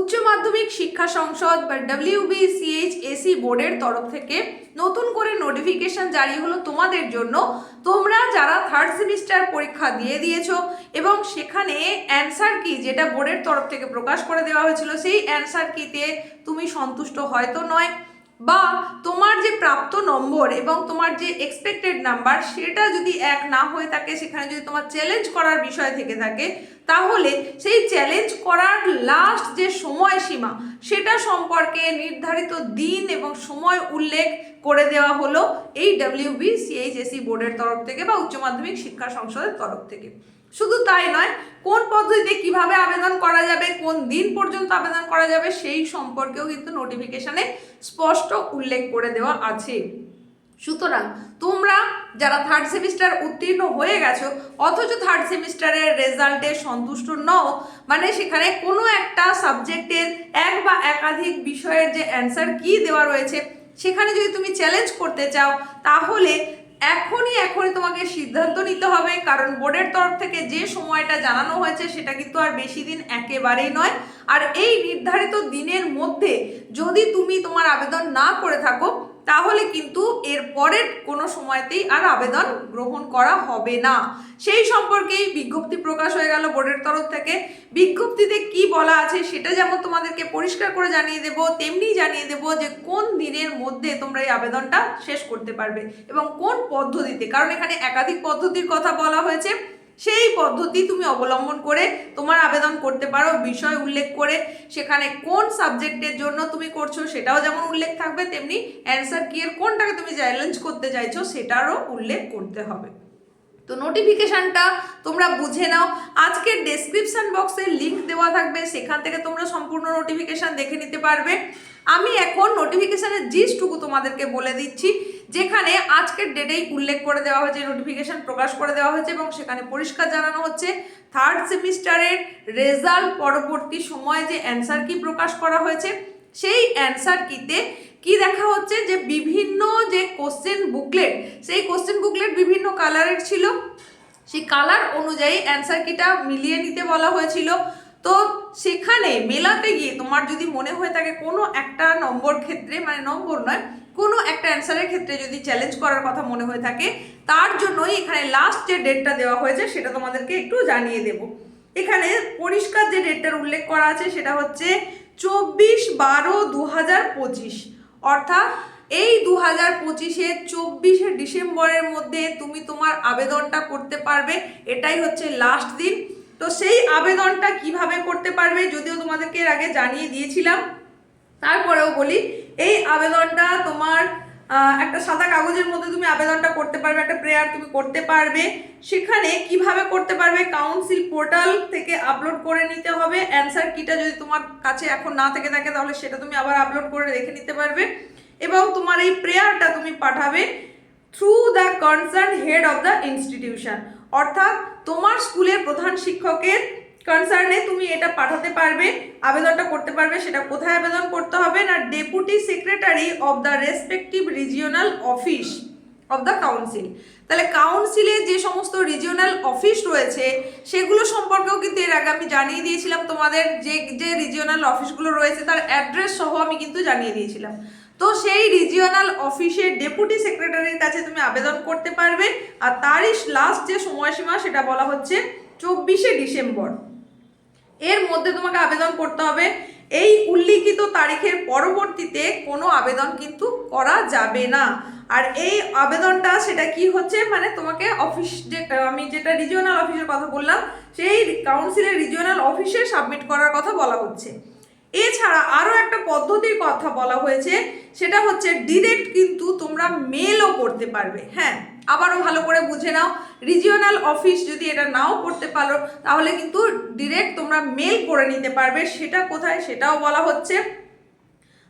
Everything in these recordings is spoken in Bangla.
উচ্চ মাধ্যমিক শিক্ষা সংসদ বা WBCHSE বোর্ডের তরফ থেকে নতুন করে নোটিফিকেশন জারি হলো তোমাদের জন্য। তোমরা যারা থার্ড সেমিস্টার পরীক্ষা দিয়ে দিয়েছো এবং সেখানে অ্যান্সার কি যেটা বোর্ডের তরফ থেকে প্রকাশ করে দেওয়া হয়েছিল সেই অ্যান্সার কিতে তুমি সন্তুষ্ট হয়তো নয়, বা তোমার যে প্রাপ্ত নম্বর এবং তোমার যে এক্সপেক্টেড নাম্বার সেটা যদি এক না হয়ে থাকে, সেখানে যদি তোমার চ্যালেঞ্জ করার বিষয় থেকে থাকে, তাহলে সেই চ্যালেঞ্জ করার লাস্ট যে সময়সীমা সেটা সম্পর্কে নির্ধারিত দিন এবং সময় উল্লেখ করে দেওয়া হলো এই WBCHSE বোর্ডের তরফ থেকে বা উচ্চ মাধ্যমিক শিক্ষা সংসদের তরফ থেকে। শুধু তাই নয়, কোন পদ্ধতিতে কিভাবে আবেদন করা যাবে, কোন দিন পর্যন্ত আবেদন করা যাবে সেই সম্পর্কেও কিন্তু নোটিফিকেশনে স্পষ্ট উল্লেখ করে দেওয়া আছে। সুতরাং তোমরা যারা থার্ড সেমিস্টার উত্তীর্ণ হয়ে গেছো অথচ থার্ড সেমিস্টারের রেজাল্টে সন্তুষ্ট নও, মানে সেখানে কোনো একটা সাবজেক্টের এক বা একাধিক বিষয়ের যে অ্যান্সার কি দেওয়া রয়েছে সেখানে যদি তুমি চ্যালেঞ্জ করতে চাও, তাহলে এখনই তোমাকে সিদ্ধান্ত নিতে হবে, কারণ বোর্ডের তরফ থেকে যে সময়টা জানানো হয়েছে সেটা কিন্তু আর বেশি দিন একেবারেই নয়। আর এই নির্ধারিত দিনের মধ্যে যদি তুমি তোমার আবেদন না করে থাকো, তাহলে কিন্তু এর পরের কোনো সময়তেই আর আবেদন গ্রহণ করা হবে না। সেই সম্পর্কেই বিজ্ঞপ্তি প্রকাশ হয়ে গেল বোর্ডের তরফ থেকে। বিজ্ঞপ্তিতে কি বলা আছে সেটা যেমন তোমাদেরকে পরিষ্কার করে জানিয়ে দেব, তেমনি জানিয়ে দেব যে কোন দিনের মধ্যে তোমরা এই আবেদনটা শেষ করতে পারবে এবং কোন পদ্ধতিতে, কারণ এখানে একাধিক পদ্ধতির কথা বলা হয়েছে। সেই পদ্ধতি তুমি অবলম্বন করে তোমার আবেদন করতে পারো, বিষয় উল্লেখ করে সেখানে কোন সাবজেক্টের জন্য তুমি করছো সেটাও যেমন উল্লেখ থাকবে, তেমনি অ্যান্সার কি এর কোনটাকে তুমি চ্যালেঞ্জ করতে চাইছো সেটারও উল্লেখ করতে হবে। তো নোটিফিকেশনটা তোমরা বুঝে নাও, আজকের ডেসক্রিপশন বক্সে লিংক দেওয়া থাকবে, সেখান থেকে তোমরা সম্পূর্ণ নোটিফিকেশন দেখে নিতে পারবে। আমি এখন নোটিফিকেশনের জিস্টটুকু তোমাদেরকে বলে দিচ্ছি, যেখানে আজকের ডেটেই উল্লেখ করে দেওয়া হয়েছে, নোটিফিকেশন প্রকাশ করে দেওয়া হয়েছে এবং সেখানে পরিষ্কার জানানো হচ্ছে থার্ড সেমিস্টারের রেজাল্ট পরবর্তী সময়ে যে অ্যান্সার কি প্রকাশ করা হয়েছে সেই অ্যান্সার কিতে কি দেখা হচ্ছে যে বিভিন্ন যে কোশ্চেন বুকলেট, সেই কোশ্চেন বুকলেট বিভিন্ন কালারের ছিল, সেই কালার অনুযায়ী অ্যান্সার কিটা মিলিয়ে নিতে বলা হয়েছিল। তো সেখানে মেলাতে গিয়ে তোমার যদি মনে হয়ে থাকে কোনো একটা নম্বর ক্ষেত্রে, মানে নম্বর নয়, কোনো একটা অ্যান্সারের ক্ষেত্রে যদি চ্যালেঞ্জ করার কথা মনে হয়ে থাকে, তার জন্যই এখানে লাস্ট যে ডেটটা দেওয়া হয়েছে সেটা তোমাদেরকে একটু জানিয়ে দেব। এখানে পরিষ্কার যে ডেটটার উল্লেখ করা আছে সেটা হচ্ছে 24/12/2025, অর্থাৎ এই 2025-এর 24শে ডিসেম্বরের মধ্যে তুমি তোমার আবেদনটা করতে পারবে, এটাই হচ্ছে লাস্ট দিন। তো সেই আবেদনটা কিভাবে করতে পারবে যদিও তোমাদেরকে এর আগে জানিয়ে দিয়েছিলাম, তারপরেও বলি, এই আবেদনটা তোমার একটা সাদা কাগজের মধ্যে তুমি আবেদনটা করতে পারবে, একটা প্রেয়ার তুমি করতে পারবে। সেখানে কিভাবে করতে পারবে, কাউন্সিল পোর্টাল থেকে আপলোড করে নিতে হবে। অ্যান্সার কিটা যদি তোমার কাছে এখন না থেকে থাকে তাহলে সেটা তুমি আবার আপলোড করে রেখে নিতে পারবে এবং তোমার এই প্রেয়ারটা তুমি পাঠাবে through the concern head of the institution, অর্থাৎ তোমার স্কুলের প্রধান শিক্ষকের কনসার্নে তুমি এটা পাঠাতে পারবে, আবেদনটা করতে পারবে। সেটা কোথায় আবেদন করতে হবে না, deputy secretary of the respective regional office of the council. তাহলে কাউন্সিলে যে সমস্ত রিজিওনাল অফিস রয়েছে সেগুলো সম্পর্কেও কিন্তু এর আগে আমি জানিয়ে দিয়েছিলাম, তোমাদের যে যে রিজিওনাল অফিসগুলো রয়েছে তার অ্যাড্রেস সহ আমি কিন্তু জানিয়ে দিয়েছিলাম। তো সেই রিজিওনাল অফিসের ডেপুটি সেক্রেটারির কাছে তুমি আবেদন করতে পারবে, আর তারই লাস্ট যে সময়সীমা সেটা বলা হচ্ছে 24শে ডিসেম্বর। এর মধ্যে তোমাকে আবেদন করতে হবে। এই উল্লিখিত তারিখের পরবর্তীতে কোনো আবেদন কিন্তু করা যাবে না। আর এই আবেদনটা সেটা কি হচ্ছে, মানে তোমাকে অফিস, যে আমি যেটা রিজিওনাল অফিসের কথা বললাম সেই কাউন্সিলের রিজিওনাল অফিসে সাবমিট করার কথা বলা হচ্ছে। এছাড়া আরও একটা পদ্ধতির কথা বলা হয়েছে, সেটা হচ্ছে ডিরেক্ট কিন্তু তোমরা মেলও করতে পারবে। হ্যাঁ, আবারও ভালো করে বুঝে নাও, রিজিওনাল অফিস যদি এটা নাও করতে পারো তাহলে কিন্তু ডিরেক্ট তোমরা মেল করে নিতে পারবে। সেটা কোথায় সেটাও বলা হচ্ছে,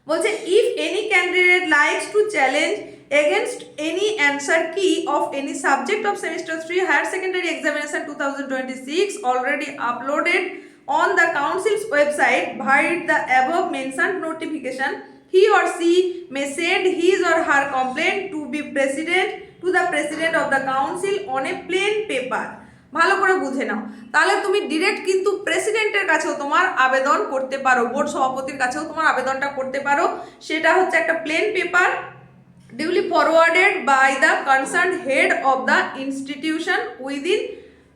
বলছে if any candidate likes to challenge against any answer key of any subject of semester 3 higher secondary examination 2026 already uploaded on the council's website via the above mentioned notification, he or she may send his or her complaint to the president of the council on a plain paper. ভালো করে বুঝে নাও, তাহলে তুমি ডিরেক্ট কিন্তু প্রেসিডেন্টের কাছেও তোমার আবেদন করতে পারো, বোর্ড সভাপতির কাছেও তোমার আবেদনটা করতে পারো। সেটা হচ্ছে একটা plane paper duly forwarded by the concerned head of the institution within,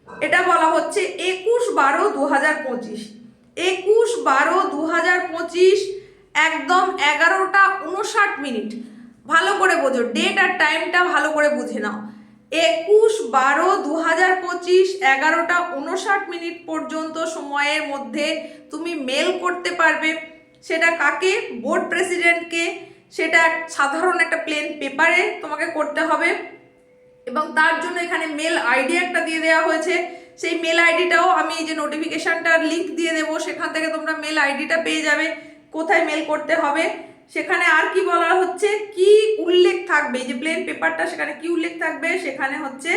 এটা বলা হচ্ছে 21/12/2025, 21/12/2025 একদম 11টা 59 মিনিট। ভালো করে বোঝো, ডেট আর টাইমটা ভালো করে বুঝে নাও। 21/12/2025 11টা 59 মিনিট পর্যন্ত সময়ের মধ্যে তুমি মেল করতে পারবে। সেটা কাকে? বোর্ড প্রেসিডেন্টকে। সেটা সাধারণ একটা প্লেন পেপারে তোমাকে করতে হবে, এবং তার জন্য এখানে মেল আইডি একটা দিয়ে দেওয়া হয়েছে। সেই মেল আইডিটাও আমি এই যে নোটিফিকেশনটার লিঙ্ক দিয়ে দেবো, সেখান থেকে তোমরা মেল আইডিটা পেয়ে যাবে, কোথায় মেল করতে হবে। সেখানে আর কি বলা হচ্ছে, কি উল্লেখ থাকবে, এই যে প্লেন পেপারটা সেখানে কি উল্লেখ থাকবে, সেখানে হচ্ছে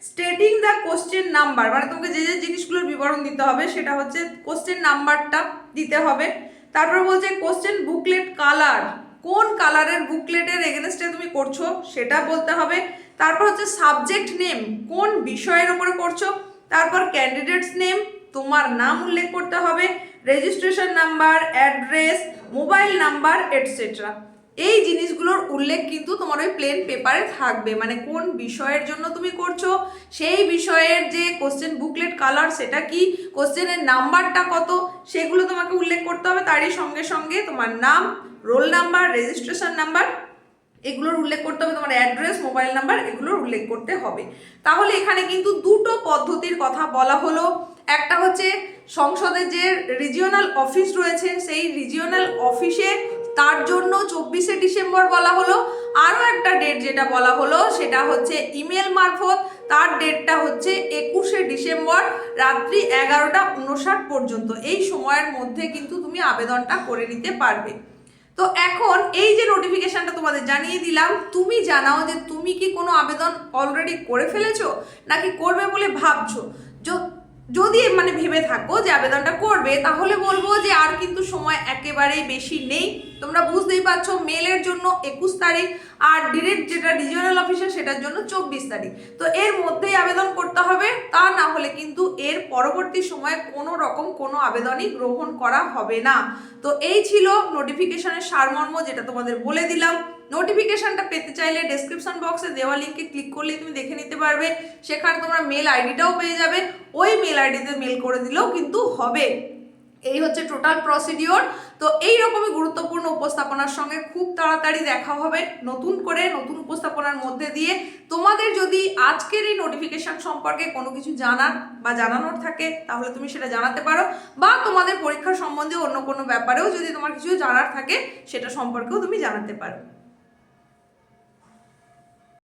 স্টেটিং দ্য কোশ্চেন নাম্বার, মানে তোমাকে যে যে জিনিসগুলোর বিবরণ দিতে হবে সেটা হচ্ছে কোশ্চেন নাম্বারটা দিতে হবে। তারপর বলছে কোশ্চেন বুকলেট কালার, কোন কালারের বুকলেটের এগেনস্টে তুমি করছো সেটা বলতে হবে। তারপর হচ্ছে সাবজেক্ট নেম, কোন বিষয়ের উপরে করছো। তারপর ক্যান্ডিডেটস নেম, তোমার নাম উল্লেখ করতে হবে। Registration number, address, mobile number etcetera. এই জিনিসগুলোর উল্লেখ কিন্তু তোমার ওই প্লেন পেপারে থাকবে, মানে কোন বিষয়ের জন্য তুমি করছো, সেই বিষয়ের যে কোশ্চেন বুকলেট কালার সেটা কি, কোশ্চেনের নাম্বারটা কত, সেগুলো তোমাকে উল্লেখ করতে হবে। তারই সঙ্গে সঙ্গে তোমার নাম, রোল নাম্বার, রেজিস্ট্রেশন নাম্বার এগুলোর উল্লেখ করতে হবে, তোমার অ্যাড্রেস, মোবাইল নাম্বার এগুলোর উল্লেখ করতে হবে। তাহলে এখানে কিন্তু দুটো পদ্ধতির কথা বলা হলো। একটা হচ্ছে সংসদের যে রিজিওনাল অফিস রয়েছে সেই রিজিওনাল অফিসে, তার জন্য 24শে ডিসেম্বর বলা হলো। আরও একটা ডেট যেটা বলা হলো সেটা হচ্ছে ইমেল মারফত, তার ডেটটা হচ্ছে 21শে ডিসেম্বর রাত্রি 11টা 59 পর্যন্ত। এই সময়ের মধ্যে কিন্তু তুমি আবেদনটা করে নিতে পারবে। তো এখন এই যে নোটিফিকেশনটা তোমাদের জানিয়ে দিলাম, তুমি জানাও যে তুমি কি কোনো আবেদন অলরেডি করে ফেলেছো নাকি করবে বলে ভাবছো। যদি মানে ভেবে থাকো যে আবেদনটা করবে, তাহলে বলবো যে আর কিন্তু সময় একেবারেই বেশি নেই। তোমরা বুঝতেই পারছো, মেলের জন্য 21 তারিখ, আর ডিরেক্ট যেটা রিজিওনাল অফিসে সেটার জন্য 24 তারিখ। তো এর মধ্যেই আবেদন করতে হবে, তা না হলে কিন্তু এর পরবর্তী সময়ে কোনো রকম কোনো আবেদনই গ্রহণ করা হবে না। তো এই ছিল নোটিফিকেশনের সারমর্ম, যেটা তোমাদের বলে দিলাম। নোটিফিকেশনটা পেতে চাইলে ডেসক্রিপশন বক্সে দেওয়া লিঙ্কে ক্লিক করলে তুমি দেখে নিতে পারবে। সেখানে তোমরা মেল আইডিটাও পেয়ে যাবে, ওই মেল আইডিতে মেল করে দিলেও কিন্তু হবে। এই হচ্ছে টোটাল প্রসিডিওর। তো এইরকমই গুরুত্বপূর্ণ উপস্থাপনার সঙ্গে খুব তাড়াতাড়ি দেখা হবে নতুন করে, নতুন উপস্থাপনার মধ্যে দিয়ে। তোমাদের যদি আজকের এই নোটিফিকেশন সম্পর্কে কোনো কিছু জানার বা জানানোর থাকে তাহলে তুমি সেটা জানাতে পারো, বা তোমাদের পরীক্ষা সম্বন্ধে অন্য কোনো ব্যাপারেও যদি তোমার কিছু জানার থাকে সেটা সম্পর্কেও তুমি জানাতে পারো।